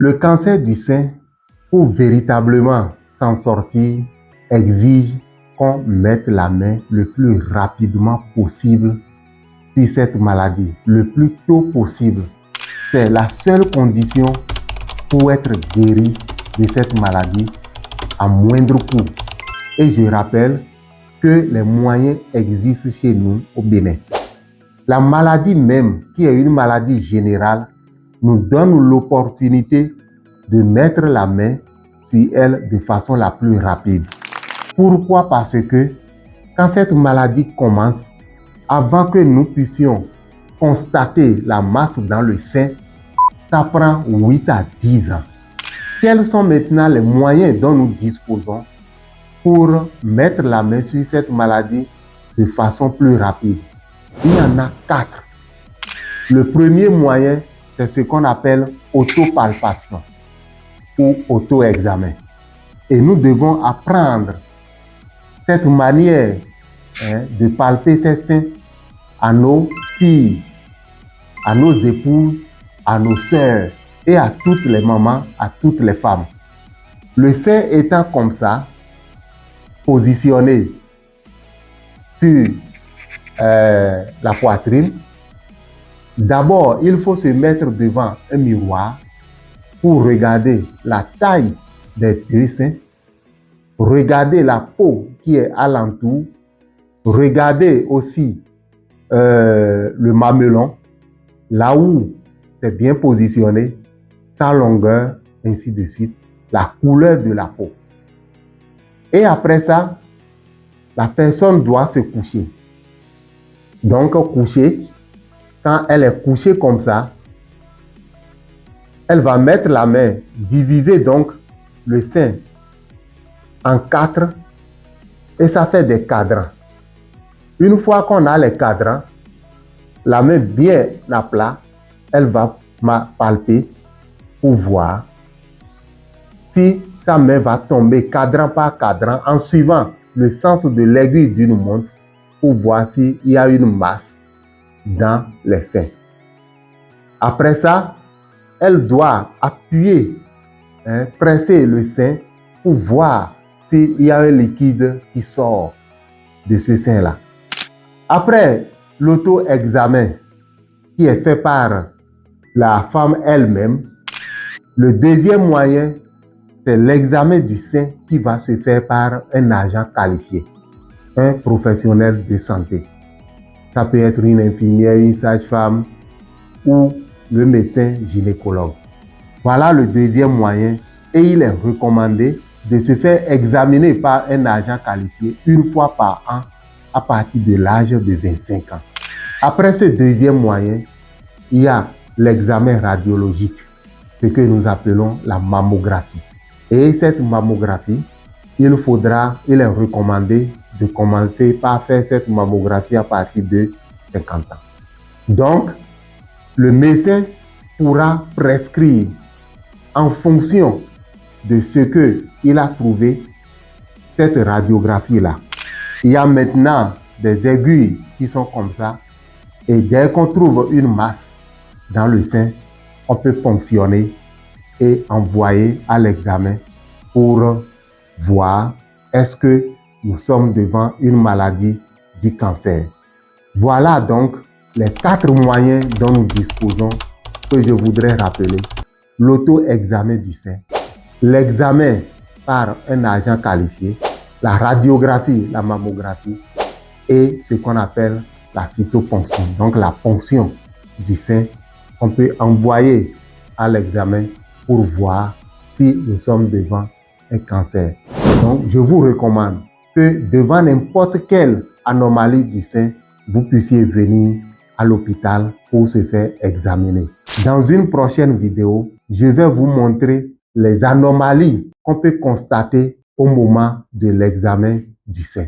Le cancer du sein, pour véritablement s'en sortir, exige qu'on mette la main le plus rapidement possible sur cette maladie, le plus tôt possible. C'est la seule condition pour être guéri de cette maladie à moindre coût. Et je rappelle que les moyens existent chez nous au Bénin. La maladie même, qui est une maladie générale, nous donne l'opportunité de mettre la main sur elle de façon la plus rapide. Pourquoi? Parce que quand cette maladie commence, avant que nous puissions constater la masse dans le sein, ça prend 8 à 10 ans. Quels sont maintenant les moyens dont nous disposons pour mettre la main sur cette maladie de façon plus rapide? Il y en a 4. Le premier moyen, c'est ce qu'on appelle autopalpation ou auto-examen. Et nous devons apprendre cette manière de palper ces seins à nos filles, à nos épouses, à nos sœurs et à toutes les mamans, à toutes les femmes. Le sein étant comme ça, positionné sur la poitrine, d'abord, il faut se mettre devant un miroir pour regarder la taille des deux seins, regarder la peau qui est alentour, regarder aussi le mamelon, là où c'est bien positionné, sa longueur, ainsi de suite, la couleur de la peau. Et après ça, la personne doit se coucher. Donc, coucher, quand elle est couchée comme ça, elle va mettre la main, diviser donc le sein en 4 et ça fait des cadrans. Une fois qu'on a les cadrans, la main bien à plat, elle va palper pour voir si sa main va tomber cadran par cadran en suivant le sens de l'aiguille d'une montre pour voir s'il y a une masse dans les seins. Après ça, elle doit appuyer, presser le sein pour voir s'il y a un liquide qui sort de ce sein-là. Après l'auto-examen qui est fait par la femme elle-même, le deuxième moyen, c'est l'examen du sein qui va se faire par un agent qualifié, un professionnel de santé. Ça peut être une infirmière, une sage-femme ou le médecin gynécologue. Voilà le deuxième moyen et il est recommandé de se faire examiner par un agent qualifié une fois par an à partir de l'âge de 25 ans. Après ce deuxième moyen, il y a l'examen radiologique, ce que nous appelons la mammographie. Et cette mammographie, il est recommandé de commencer par faire cette mammographie à partir de 50 ans. Donc, le médecin pourra prescrire en fonction de ce qu'il a trouvé cette radiographie-là. Il y a maintenant des aiguilles qui sont comme ça et dès qu'on trouve une masse dans le sein, on peut ponctionner et envoyer à l'examen pour voir est-ce que nous sommes devant une maladie du cancer. Voilà donc les 4 moyens dont nous disposons que je voudrais rappeler. L'auto-examen du sein, l'examen par un agent qualifié, la radiographie, la mammographie et ce qu'on appelle la cytoponction, donc la ponction du sein qu'on peut envoyer à l'examen pour voir si nous sommes devant un cancer. Donc, je vous recommande que devant n'importe quelle anomalie du sein, vous puissiez venir à l'hôpital pour se faire examiner. Dans une prochaine vidéo, je vais vous montrer les anomalies qu'on peut constater au moment de l'examen du sein.